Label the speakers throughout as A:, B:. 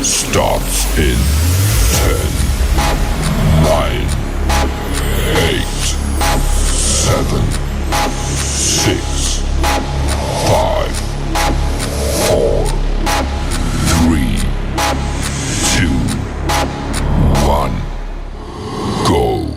A: Starts in 10, 9, 8, 7, 6, 5, 4, 3, 2, 1, go.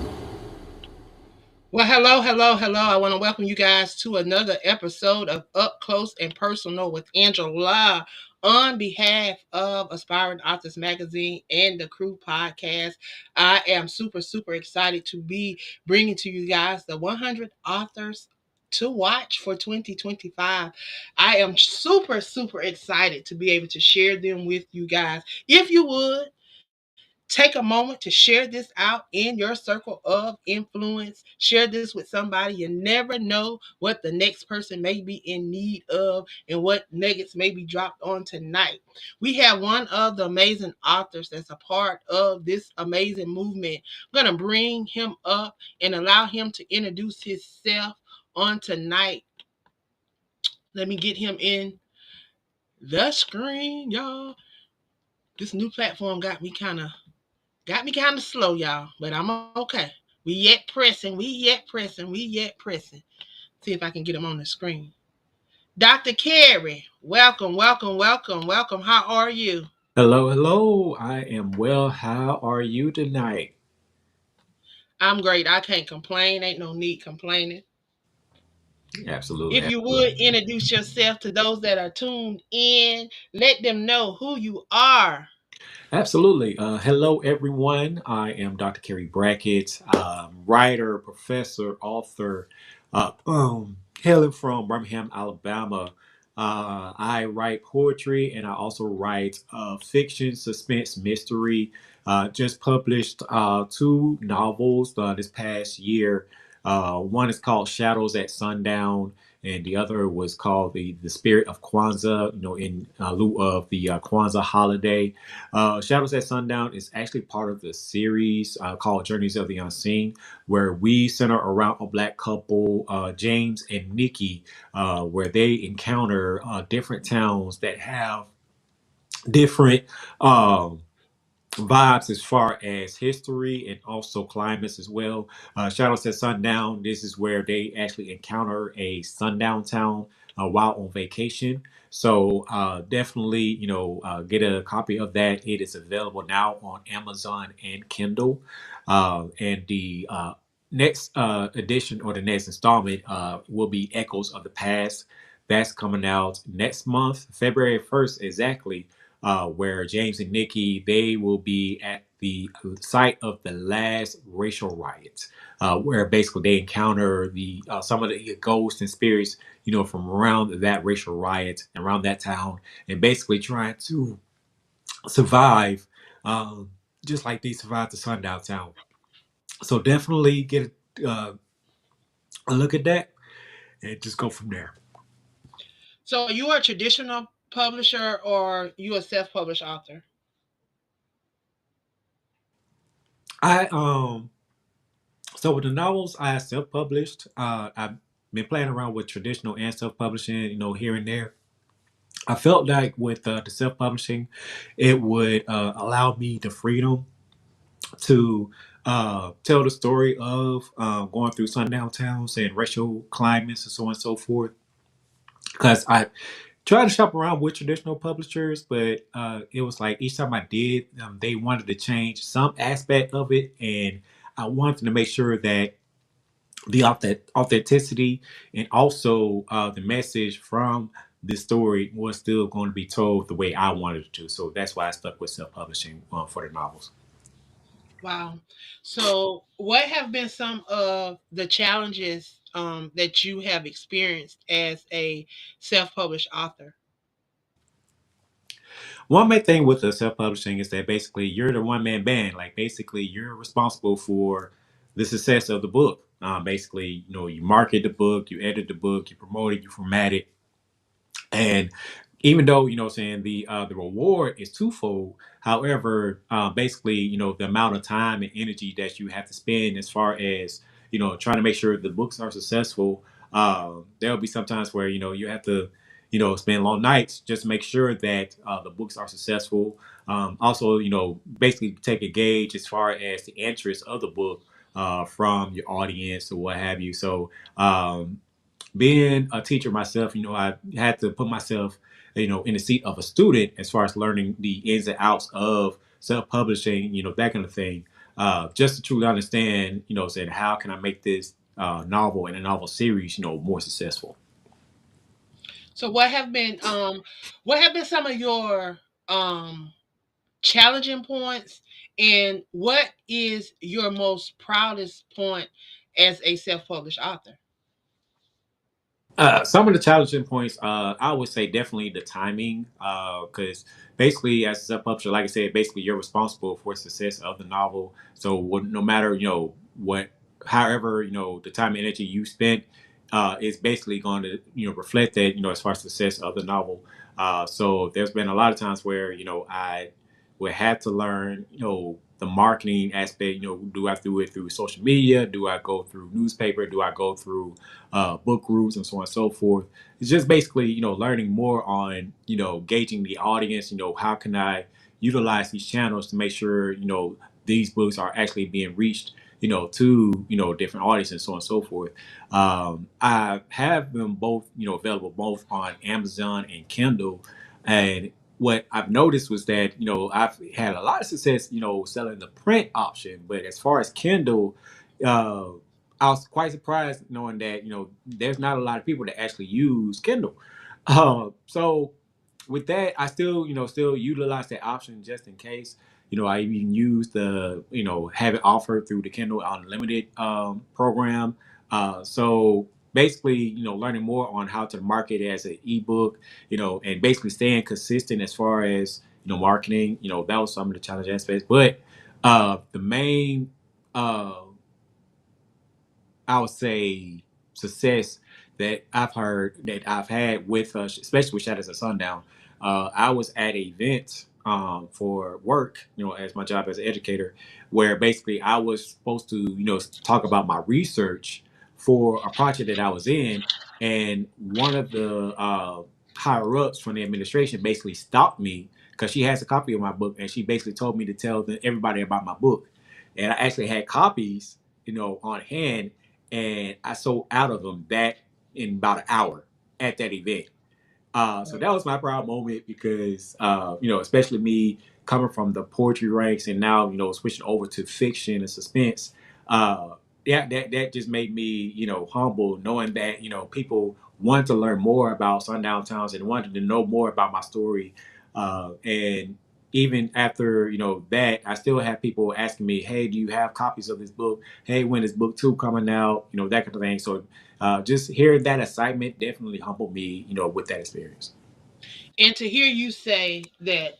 B: Well, hello, hello, hello. I want to welcome you guys to another episode of Up Close and Personal with Angela on behalf of Aspiring Authors Magazine and the Crew Podcast. I am super, super excited to be bringing to you guys the 100 authors to watch for 2025. I am super, super excited to be able to share them with you guys. If you would, take a moment to share this out in your circle of influence. Share this with somebody. You never know what the next person may be in need of and what nuggets may be dropped on tonight. We have one of the amazing authors that's a part of this amazing movement. I'm going to bring him up and allow him to introduce himself on tonight. Let me get him in the screen, y'all. This new platform got me kind of slow, y'all, but I'm okay. We yet pressing, we yet pressing, we yet pressing. See if I can get them on the screen. Dr. Carey, welcome, welcome, welcome, welcome. How are you?
C: Hello, hello. I am well. How are you tonight?
B: I'm great. I can't complain. Ain't no need complaining.
C: Absolutely,
B: If you would
C: absolutely.
B: introduce yourself to those that are tuned in, let them know who you are.
C: Absolutely. Hello, everyone. I am Dr. Kerry Brackett, writer, professor, author, hailing from Birmingham, Alabama. I write poetry and I also write fiction, suspense, mystery. Just published two novels this past year. One is called Shadows at Sundown, and the other was called the Spirit of Kwanzaa. In lieu of the Kwanzaa holiday. Shadows at Sundown is actually part of the series called Journeys of the Unseen, where we center around a black couple, James and Nikki, where they encounter different towns that have different um, vibes as far as history and also climates as well. Shadows at Sundown, this is where they actually encounter a sundown town while on vacation. So definitely, get a copy of that. It is available now on Amazon and Kindle. And the next edition or the next installment will be Echoes of the Past. That's coming out next month, February 1st, exactly, where James and Nikki they will be at the site of the last racial riots, where basically they encounter the some of the ghosts and spirits, from around that racial riot and around that town, and basically trying to survive, um, just like they survived the sundown town. So definitely get a look at that and just go from there.
B: So are you a traditional publisher or you a self-published author?
C: I So with the novels I self-published, I've been playing around with traditional and self-publishing, here and there. I felt like with the self-publishing, it would allow me the freedom to tell the story of going through sundown towns and racial climates and so on and so forth. Because I tried to shop around with traditional publishers, but it was like each time I did, they wanted to change some aspect of it, and I wanted to make sure that the authenticity and also the message from the story was still going to be told the way I wanted it to. So that's why I stuck with self-publishing for the novels.
B: Wow. So, what have been some of the challenges that you have experienced as a self-published author?
C: One main thing with the self-publishing is that basically you're the one-man band. Like basically you're responsible for the success of the book. Basically, you market the book, you edit the book, you promote it, you format it, and even though saying the reward is twofold, however, basically the amount of time and energy that you have to spend as far as trying to make sure the books are successful, there'll be sometimes where you have to spend long nights just to make sure that the books are successful. Also, basically take a gauge as far as the interest of the book from your audience or what have you. So, being a teacher myself, I had to put myself, in the seat of a student as far as learning the ins and outs of self-publishing, that kind of thing, just to truly understand, saying how can I make this novel and a novel series, more successful.
B: So what have been some of your um challenging points, and what is your most proudest point as a self-published author?
C: Some of the challenging points, I would say definitely the timing, because basically, as a self-publisher, like I said, basically you're responsible for the success of the novel. So no matter what, however the time and energy you spent, is basically going to reflect that as far as success of the novel. So there's been a lot of times where I would have to learn the marketing aspect. Do I do it through social media? Do I go through newspaper? Do I go through book groups and so on and so forth? It's just basically learning more on gauging the audience. How can I utilize these channels to make sure these books are actually being reached to different audiences and so on and so forth. I have them both available both on Amazon and Kindle, and what I've noticed was that I've had a lot of success selling the print option, but as far as Kindle, uh, I was quite surprised knowing that there's not a lot of people that actually use Kindle. So with that, I still still utilize that option just in case. I even use the have it offered through the Kindle Unlimited program. So basically, learning more on how to market it as an ebook, and basically staying consistent as far as marketing. That was some of the challenge aspects, but the main I would say success that I've heard that I've had with especially with Shadows of Sundown. I was at an event for work, as my job as an educator, where basically I was supposed to, talk about my research for a project that I was in, and one of the higher ups from the administration basically stopped me because she has a copy of my book, and she basically told me to tell everybody about my book, and I actually had copies, on hand, and I sold out of them that in about an hour at that event. So that was my proud moment because, especially me coming from the poetry ranks and now, switching over to fiction and suspense. Uh, yeah, that just made me, humble knowing that, people wanted to learn more about Sundown Towns and wanted to know more about my story. And even after, that, I still have people asking me, hey, do you have copies of this book? Hey, when is book two coming out? That kind of thing. So just hearing that excitement definitely humbled me, with that experience.
B: And to hear you say that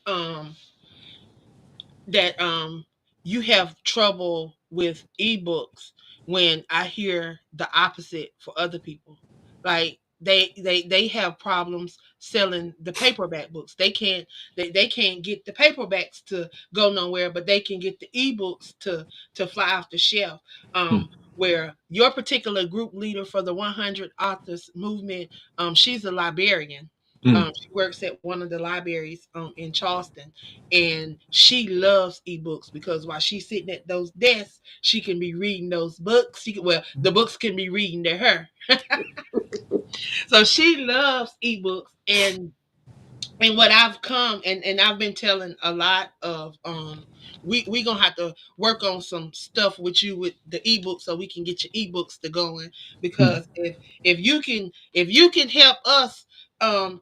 B: you have trouble with ebooks, when I hear the opposite for other people. Like they have problems selling the paperback books. They can't get the paperbacks to go nowhere, but they can get the ebooks to fly off the shelf.
C: Hmm.
B: Where your particular group leader for the 100 authors movement, she's a librarian.
C: Hmm.
B: She works at one of the libraries in Charleston, and she loves ebooks because while she's sitting at those desks, she can be reading those books. The books can be reading to her. So she loves ebooks, and what I've come and I've been telling a lot of we gonna have to work on some stuff with you with the ebook so we can get your ebooks to going,
C: Hmm.
B: because if you can help us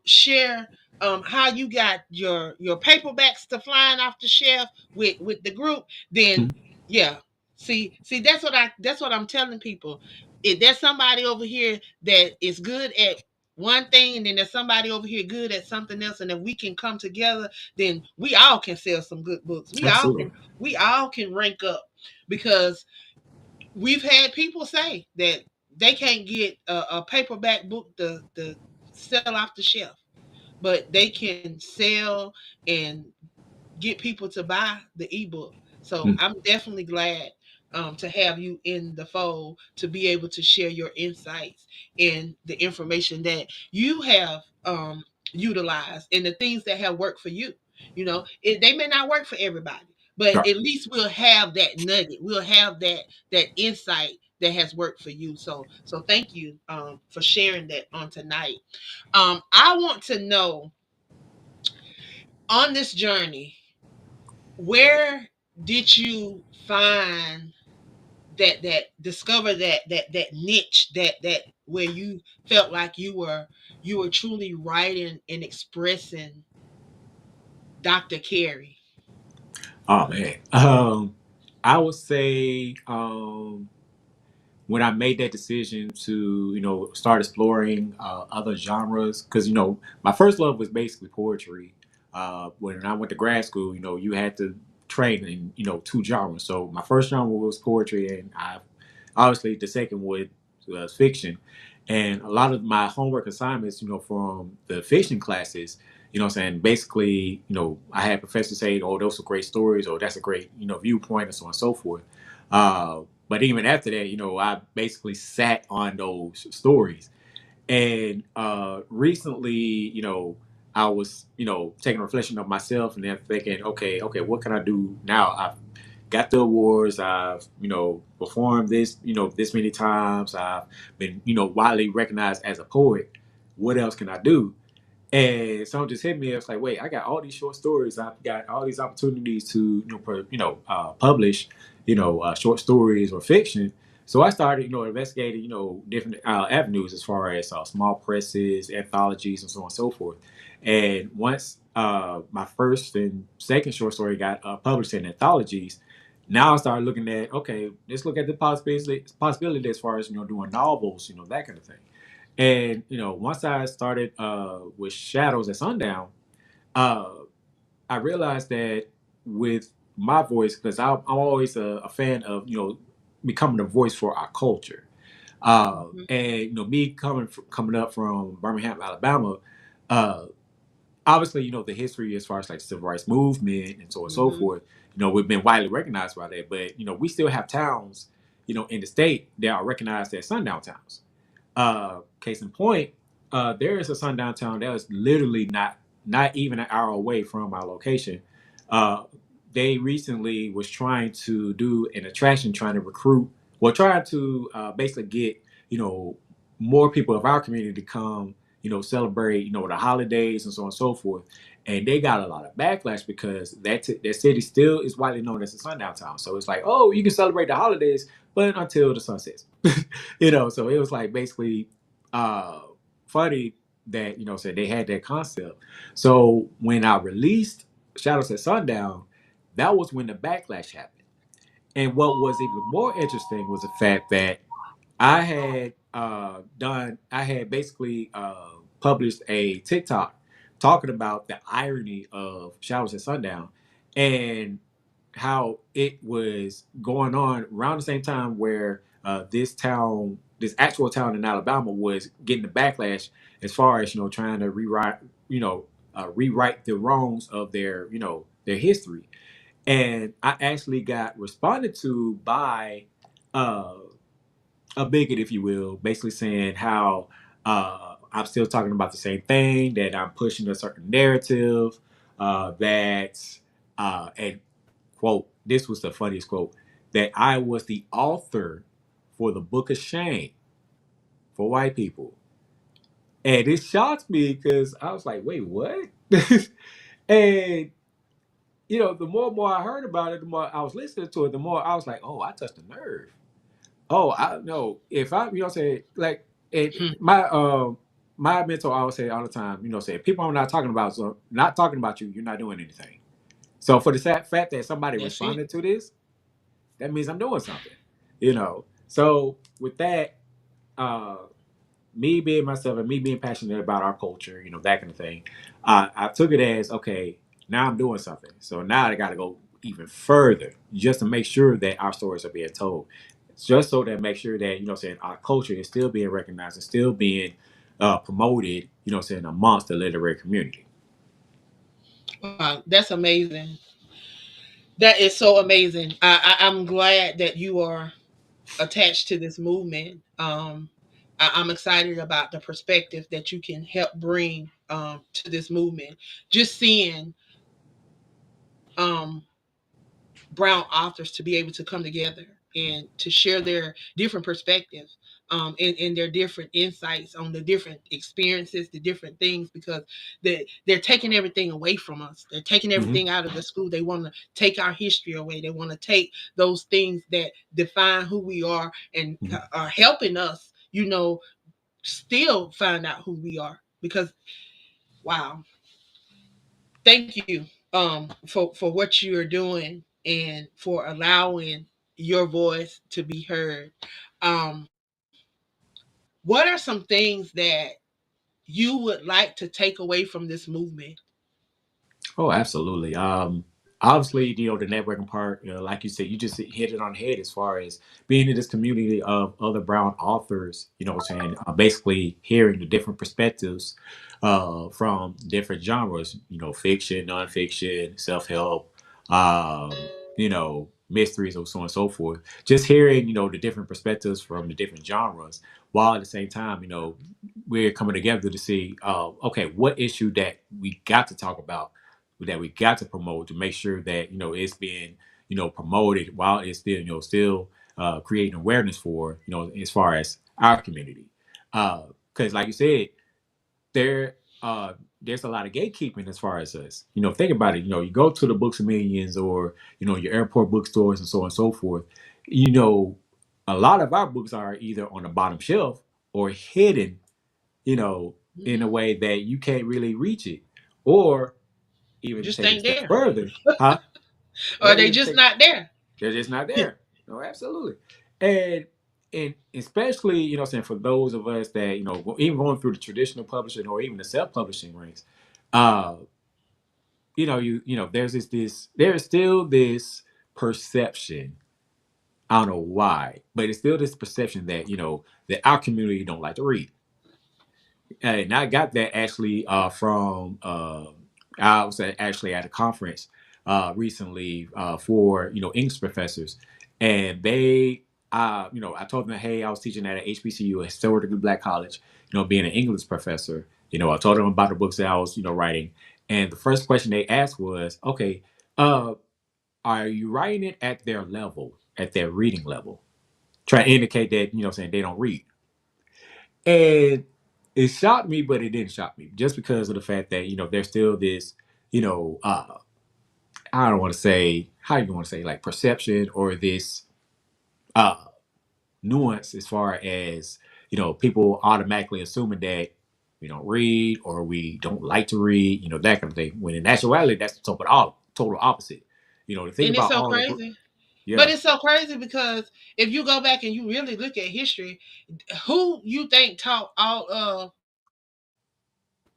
B: share how you got your paperbacks to flying off the shelf with the group, then yeah. See, that's what I'm telling people. If there's somebody over here that is good at one thing, and then there's somebody over here good at something else, and if we can come together, then we all can sell some good books.
C: Absolutely.
B: We all can rank up, because we've had people say that they can't get a paperback book to sell off the shelf, but they can sell and get people to buy the ebook. So
C: Hmm.
B: I'm definitely glad to have you in the fold to be able to share your insights and the information that you have um utilize, and the things that have worked for you. They may not work for everybody, but
C: Sure.
B: at least we'll have that nugget. We'll have that insight that has worked for you. So thank you for sharing that on tonight. I want to know, on this journey, where did you find that discover that niche, that where you felt like you were truly writing and expressing Dr. Carey?
C: Oh man. I would say when I made that decision to, start exploring other genres, because my first love was basically poetry. When I went to grad school, you had to train in two genres. So my first genre was poetry, and I obviously the second was fiction. And a lot of my homework assignments, from the fiction classes, what I'm saying, basically, I had professors say, "Oh, those are great stories," or "That's a great, viewpoint," and so on and so forth. But even after that, I basically sat on those stories. And recently, I was, taking a reflection of myself and then thinking, okay, what can I do now? I've got the awards. I've, performed this, this many times. I've been, widely recognized as a poet. What else can I do? And someone just hit me. It's like, wait, I got all these short stories. I've got all these opportunities to, publish, short stories or fiction. So I started, investigating, different avenues as far as small presses, anthologies, and so on and so forth. And once my first and second short story got published in anthologies, now I started looking at, okay, let's look at the possibility as far as doing novels, that kind of thing. And once I started with Shadows at Sundown, uh, I realized that with my voice, because I'm always a fan of becoming a voice for our culture.
B: Mhm.
C: And me coming up from Birmingham, Alabama, uh, obviously the history as far as like civil rights movement and so on and so
B: Mhm.
C: forth. We've been widely recognized by that, but we still have towns in the state that are recognized as sundown towns. Case in point, there is a sundown town that is literally not even an hour away from our location. Uh, they recently was trying to do an attraction, trying to recruit, well, trying to basically get more people of our community to come, celebrate the holidays and so on and so forth. And they got a lot of backlash because that city still is widely known as a sundown town. So it's like, oh, you can celebrate the holidays, but until the sun sets. So it was like basically uh funny that said they had that concept. So when I released Shadows at Sundown, that was when the backlash happened. And what was even more interesting was the fact that I had basically published a TikTok talking about the irony of Shadows at Sundown and how it was going on around the same time where this actual town in Alabama was getting the backlash as far as trying to rewrite the wrongs of their history. And I actually got responded to by uh, a bigot, if you will, basically saying how I'm still talking about the same thing, that I'm pushing a certain narrative, and quote, this was the funniest quote, that I was the author for the Book of Shame for white people. And it shocked me because I was like, wait, what? And, the more and more I heard about it, the more I was listening to it, the more I was like, oh, I touched a nerve. Oh, I know. If I, say like
B: Hmm.
C: my mentor always say all the time, say if people are not talking about you, you're not doing anything. So for the fact that somebody
B: That's it.
C: responded to this, that means I'm doing something. So with that, uh, me being myself and me being passionate about our culture, that kind of thing, I took it as okay. Now I'm doing something. So now I got to go even further just to make sure that our stories are being told. Just so that make sure that saying our culture is still being recognized and still being promoted. Saying amongst the literary community.
B: Wow, that's amazing. That is so amazing. I'm glad that you are attached to this movement. I'm excited about the perspective that you can help bring to this movement. Just seeing um, brown authors to be able to come together and to share their different perspectives, and their different insights on the different experiences, the different things, because they're taking everything away from us. They're taking
C: Hmm.
B: everything out of the school. They want to take our history away. They want to take those things that define who we are and
C: Hmm.
B: are helping us, still find out who we are. Because wow, thank you for what you're doing and for allowing your voice to be heard. um what are some things that you would like to take away from this movement?
C: Oh, absolutely. Obviously, the networking part, like you said, you just hit it on the head as far as being in this community of other brown authors, saying basically hearing the different perspectives from different genres, fiction, nonfiction, self help, mysteries, or so on and so forth. Just hearing, the different perspectives from the different genres, while at the same time, we're coming together to see, okay, what issue that we got to talk about, that we got to promote, to make sure that it's being promoted while it's still still creating awareness for as far as our community, because like you said, there there's a lot of gatekeeping as far as us. Think about it. You go to the Books of Millions, or your airport bookstores, and so on and so forth. you know a lot of our books are either on the bottom shelf or hidden, in a
B: Hmm.
C: way that you can't really reach it, or even
B: Just
C: take it a
B: ain't
C: step
B: there,
C: further, huh?
B: or
C: Or
B: they
C: even
B: just
C: take
B: not there.
C: they're just not there. No, absolutely. And especially, saying for those of us that, even going through the traditional publishing or even the self-publishing ranks, uh, there's still this perception. I don't know why, but it's still this perception that, that our community don't like to read. And I got that actually from I was actually at a conference recently for English professors, and they I told them, hey, I was teaching at a HBCU, a historically black college, being an English professor. I told them about the books that I was writing, and the first question they asked was, okay, uh, are you writing it at their level, at their reading level? Try to indicate that saying they don't read. And it shocked me, but it didn't shock me, just because of the fact that there's still this, you know, uh, I don't want to say, how do you want to say, like, perception, or this uh nuance, as far as people automatically assuming that we don't read, or we don't like to read, that kind of thing. When in actuality, that's the total opposite. To think
B: And it's
C: about
B: so
C: all the book,
B: crazy. But
C: yeah,
B: it's so crazy because if you go back and you really look at history, who you think taught all of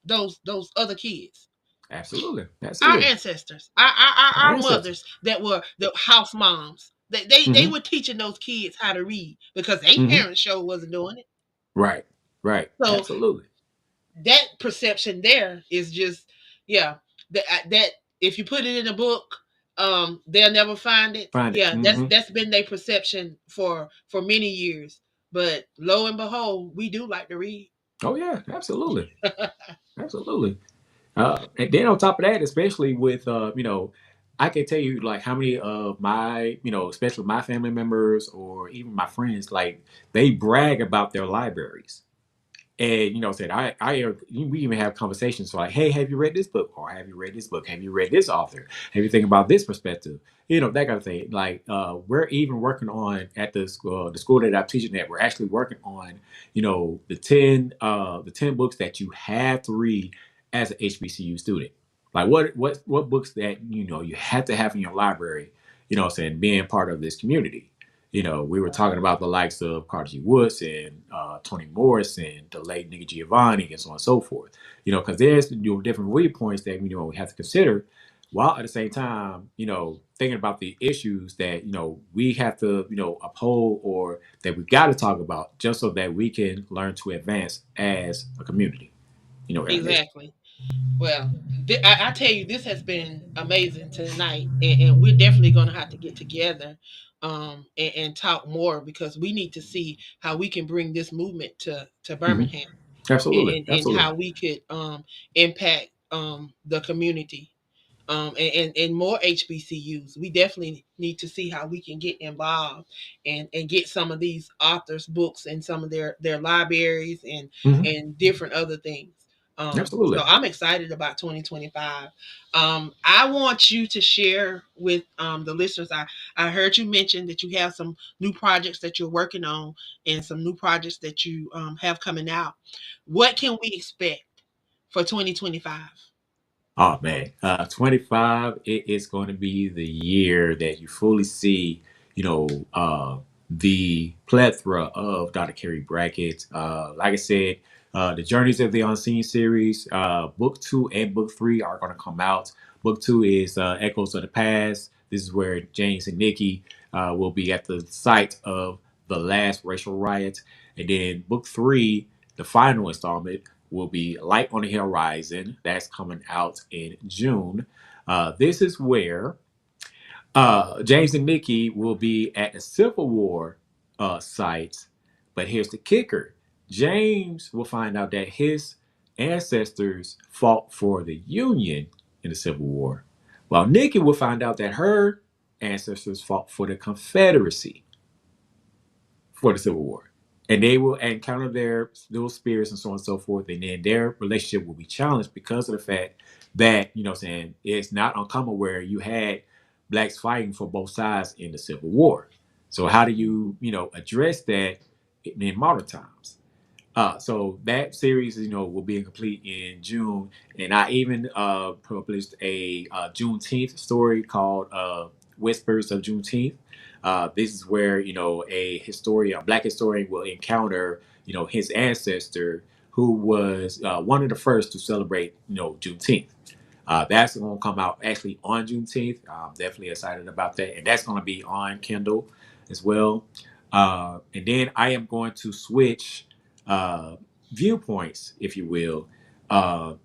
B: those other kids?
C: absolutely,
B: Our
C: absolutely,
B: ancestors, our
C: ancestors.
B: mothers that were the house moms. They
C: Hmm.
B: were teaching those kids how to read because their
C: Hmm.
B: parents sure wasn't doing it.
C: Right, right,
B: So
C: absolutely.
B: that perception there is just, yeah, that if you put it in a book, they'll never find it.
C: Find it.
B: Yeah,
C: Hmm.
B: that's been their perception for many years. But lo and behold, we do like to read.
C: Oh yeah, absolutely, absolutely. And then on top of that, especially with I can tell you, like, how many of my especially my family members, or even my friends, like, they brag about their libraries. And said, we even have conversations, so like, hey, have you read this book, or have you read this book, have you read this author, have you think about this perspective, that kind of thing. Like, we're even working on, at the school that I'm teaching at, we're actually working on the 10 books that you have to read as an HBCU student. Like, what books that you have to have in your library, saying, being part of this community. We were talking about the likes of Carter G. Woods, and Toni Morris, and the late Nikki Giovanni, and so on and so forth. Because there's different viewpoints that we have to consider, while at the same time, thinking about the issues that we have to uphold, or that we got to talk about, just so that we can learn to advance as a community. In our nation.
B: Exactly. Well, I tell you, this has been amazing tonight, and we're definitely going to have to get together, and talk more because we need to see how we can bring this movement to
C: Hmm.
B: Birmingham.
C: Absolutely.
B: and
C: Absolutely.
B: how we could impact the community, and more HBCUs. We definitely need to see how we can get involved and get some of these authors' books in some of their libraries
C: Hmm.
B: and different other things. So
C: Absolutely.
B: I'm excited about 2025. I want you to share with the listeners. I heard you mention that you have some new projects that you're working on and some new projects that you have coming out. What can we expect for 2025?
C: Oh man, 25, it is going to be the year that you fully see, you know, the plethora of Dr. Kerry Brackett. Like I said, the Journeys of the Unseen series, book 2 and book 3 are going to come out. Book 2 is Echoes of the Past. This is where James and Nikki will be at the site of the last racial riot. And then book 3, the final installment, will be Light on the Horizon. That's coming out in June. This is where James and Nikki will be at the Civil War site. But here's the kicker: James will find out that his ancestors fought for the Union in the Civil War, while Nikki will find out that her ancestors fought for the Confederacy for the Civil War. And they will encounter their little spirits and so on and so forth. And then their relationship will be challenged because of the fact that, you know what I'm saying, it's not uncommon where you had blacks fighting for both sides in the Civil War. So how do you, address that in modern times? So that series, will be complete in June, and I even published a Juneteenth story called "Whispers of Juneteenth." This is where a black historian, will encounter his ancestor, who was one of the first to celebrate Juneteenth. That's going to come out actually on Juneteenth. I'm definitely excited about that, and that's going to be on Kindle as well. And then I am going to switch uh, viewpoints, if you will,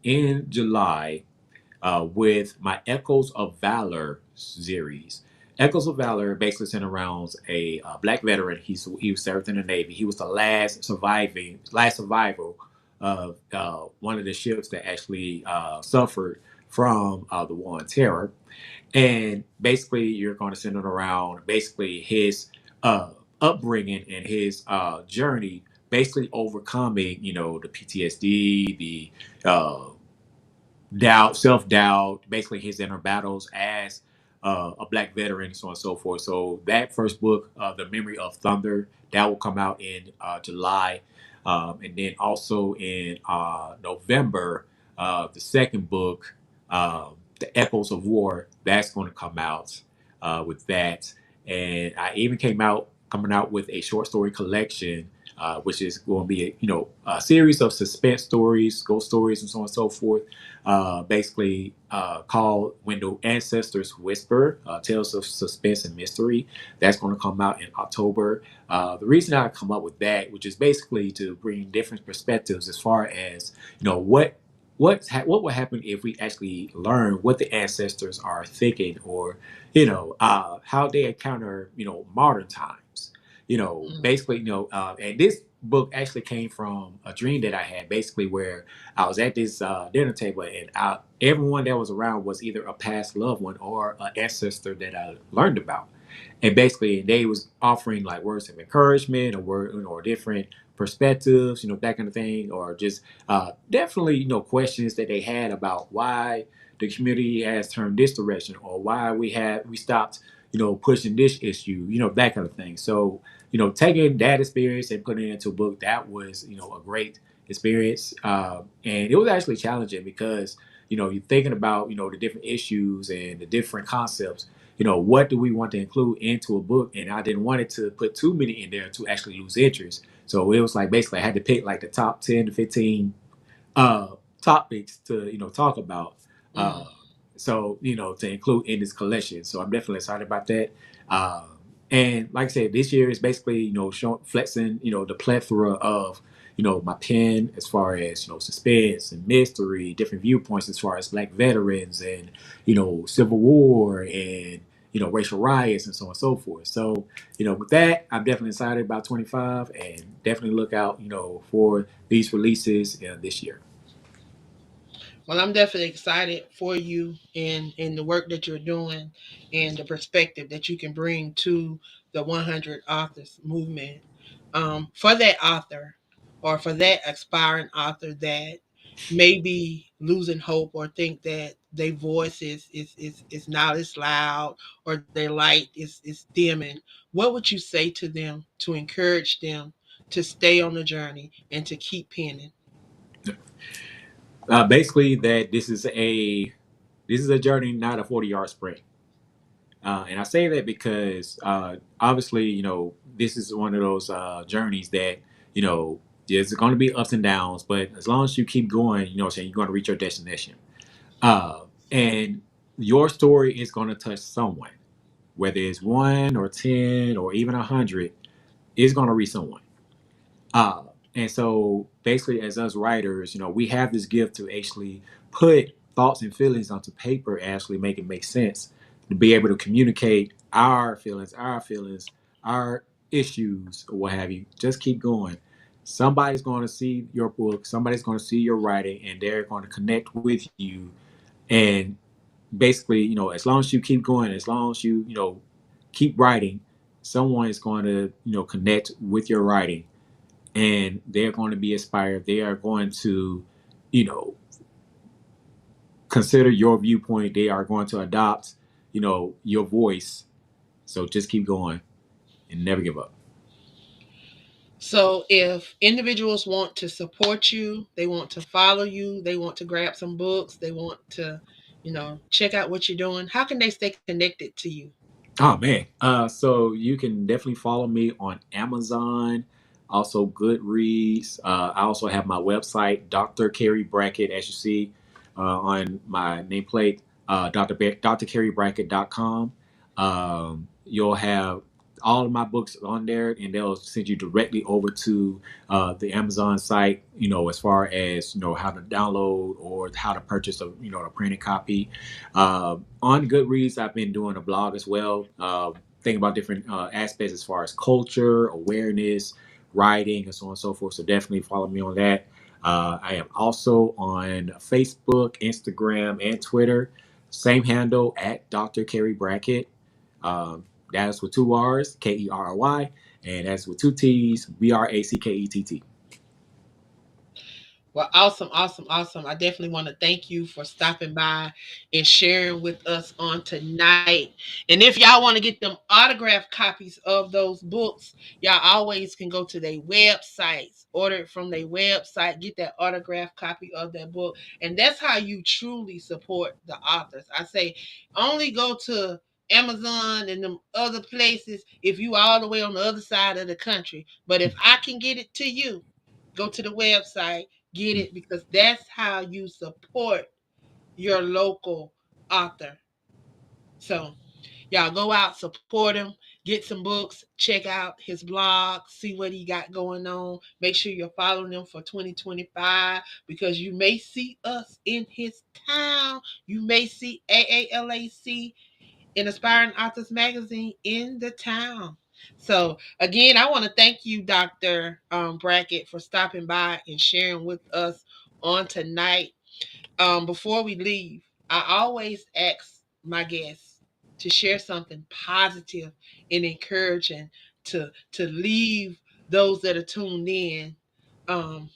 C: in July with my Echoes of Valor series. Echoes of Valor basically centers around a black veteran. He served in the Navy. He was the last survival of one of the ships that actually suffered from the War on Terror. And basically, you're going to center it around basically his uh, upbringing and his journey, basically overcoming, the PTSD, the doubt, self doubt, basically his inner battles as a black veteran, so on and so forth. So that first book, The Memory of Thunder, that will come out in July, and then also in November, the second book, The Echoes of War, that's going to come out with that. And I even coming out with a short story collection. Which is going to be a series of suspense stories, ghost stories, and so on and so forth, basically called When the Ancestors Whisper, Tales of Suspense and Mystery. That's going to come out in October. The reason I come up with that, which is basically to bring different perspectives as far as, what would happen if we actually learn what the ancestors are thinking, or, how they encounter, modern times. Basically, and this book actually came from a dream that I had, basically where I was at this dinner table, and everyone that was around was either a past loved one or an ancestor that I learned about. And basically, they was offering like words of encouragement, or or different perspectives, that kind of thing, or just definitely, questions that they had about why the community has turned this direction, or why we stopped, pushing this issue, that kind of thing. So, taking that experience and putting it into a book, that was, a great experience. And it was actually challenging because, you're thinking about, the different issues and the different concepts. What do we want to include into a book? And I didn't want it to put too many in there to actually lose interest. So it was like basically I had to pick like the top 10 to 15 uh, topics to talk about. Uh,
B: Mm.
C: so to include in this collection. So I'm definitely excited about that. Um, and like I said, this year is basically showing flexing the plethora of my pen, as far as suspense and mystery, different viewpoints as far as black veterans and Civil War, and racial riots and so on and so forth. So, with that, I'm definitely excited about 25 and definitely look out, for these releases this year.
B: Well, I'm definitely excited for you in the work that you're doing and the perspective that you can bring to the 100 authors movement. For that author or for that aspiring author that may be losing hope or think that their voice is not as loud or their light is dimming, what would you say to them to encourage them to stay on the journey and to keep penning?
C: Basically, that this is a journey, not a 40-yard sprint. And I say that because obviously, this is one of those journeys that, you know, there's going to be ups and downs, but as long as you keep going, saying you're going to reach your destination. And your story is going to touch someone, whether it's one or 10 or even 100, it's going to reach someone. Uh, and so basically, as us writers, we have this gift to actually put thoughts and feelings onto paper, actually make it make sense, to be able to communicate our feelings, our issues, or what have you. Just keep going. Somebody's going to see your book, somebody's going to see your writing, and they're going to connect with you. And basically, as long as you keep going, as long as you, keep writing, someone is going to, connect with your writing and they're going to be inspired. They are going to, you know, consider your viewpoint. They are going to adopt, your voice. So just keep going and never give up.
B: So if individuals want to support you, they want to follow you, they want to grab some books, they want to, check out what you're doing, how can they stay connected to you?
C: Oh man. So you can definitely follow me on Amazon, also Goodreads. I also have my website, Dr. Carey Brackett, as you see on my nameplate, drcareybrackett.com. You'll have all of my books on there, and they'll send you directly over to the Amazon site. As far as how to download or how to purchase a printed copy. On Goodreads, I've been doing a blog as well, thinking about different aspects as far as culture, awareness, writing, and so on and so forth. So definitely follow me on that. I am also on Facebook, Instagram, and Twitter. Same handle at Dr. Kerry Brackett. Um, that's with two R's, Kerry, and that's with two T's, Brackett.
B: Well, awesome, awesome, awesome. I definitely want to thank you for stopping by and sharing with us on tonight. And if y'all want to get them autographed copies of those books, y'all always can go to their websites, order it from their website, get that autographed copy of that book. And that's how you truly support the authors. I say only go to Amazon and them other places if you all the way on the other side of the country. But if I can get it to you, go to the website, get it, because that's how you support your local author. So y'all go out, support him, get some books, check out his blog, see what he got going on. Make sure you're following him for 2025 because you may see us in his town. You may see AALAC in Aspiring Authors Magazine in the town. So again, I want to thank you, Dr. Brackett, for stopping by and sharing with us on tonight. Before we leave, I always ask my guests to share something positive and encouraging to leave those that are tuned in um,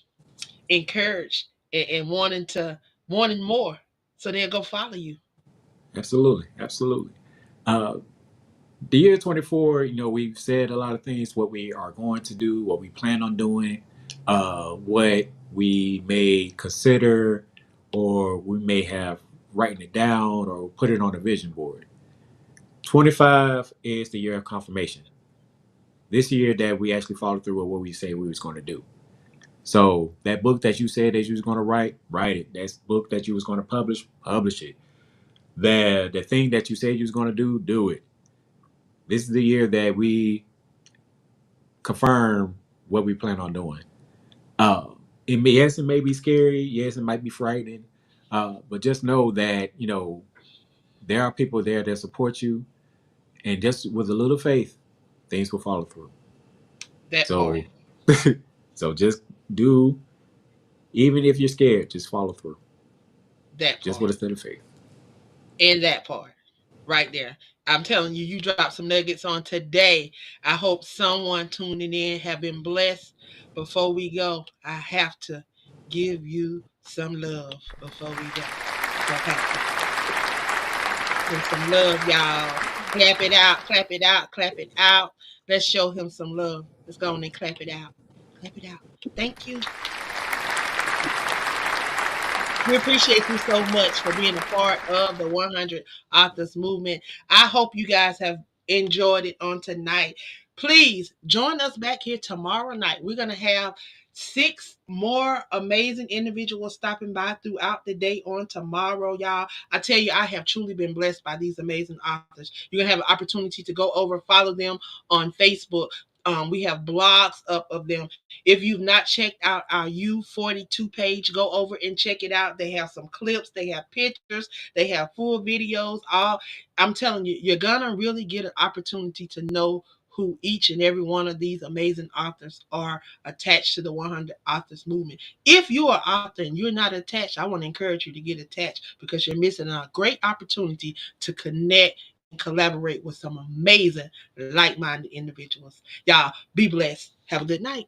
B: encouraged and wanting more, so they'll go follow you.
C: Absolutely, absolutely. Uh, the year 24, we've said a lot of things, what we are going to do, what we plan on doing, what we may consider, or we may have written it down or put it on a vision board. 25 is the year of confirmation. This year that we actually followed through with what we said we was going to do. So that book that you said that you was going to write it. That book that you was going to publish it. The thing that you said you was going to do it. This is the year that we confirm what we plan on doing. Yes, it may be scary. Yes, it might be frightening. But just know that there are people there that support you. And just with a little faith, things will follow through.
B: That part.
C: So, so just do, even if you're scared, just follow through.
B: That
C: Just with
B: part.
C: a little faith.
B: And that part. Right there. I'm telling you, you dropped some nuggets on today. I hope someone tuning in have been blessed. Before we go, I have to give you some love before we go. Okay. Give some love, y'all. Clap it out, clap it out, clap it out. Let's show him some love. Let's go on and clap it out. Clap it out. Thank you. We appreciate you so much for being a part of the 100 Authors Movement. I hope you guys have enjoyed it on tonight. Please join us back here tomorrow night. We're going to have 6 more amazing individuals stopping by throughout the day on tomorrow, y'all. I tell you, I have truly been blessed by these amazing authors. You're going to have an opportunity to go over, follow them on Facebook. We have blogs up of them. If you've not checked out our U42 page, go over and check it out. They have some clips, they have pictures, they have full videos. All I'm telling you, you're gonna really get an opportunity to know who each and every one of these amazing authors are attached to the 100 Authors Movement. If you are an author and you're not attached, I want to encourage you to get attached because you're missing a great opportunity to connect and collaborate with some amazing like minded individuals. Y'all be blessed. Have a good night.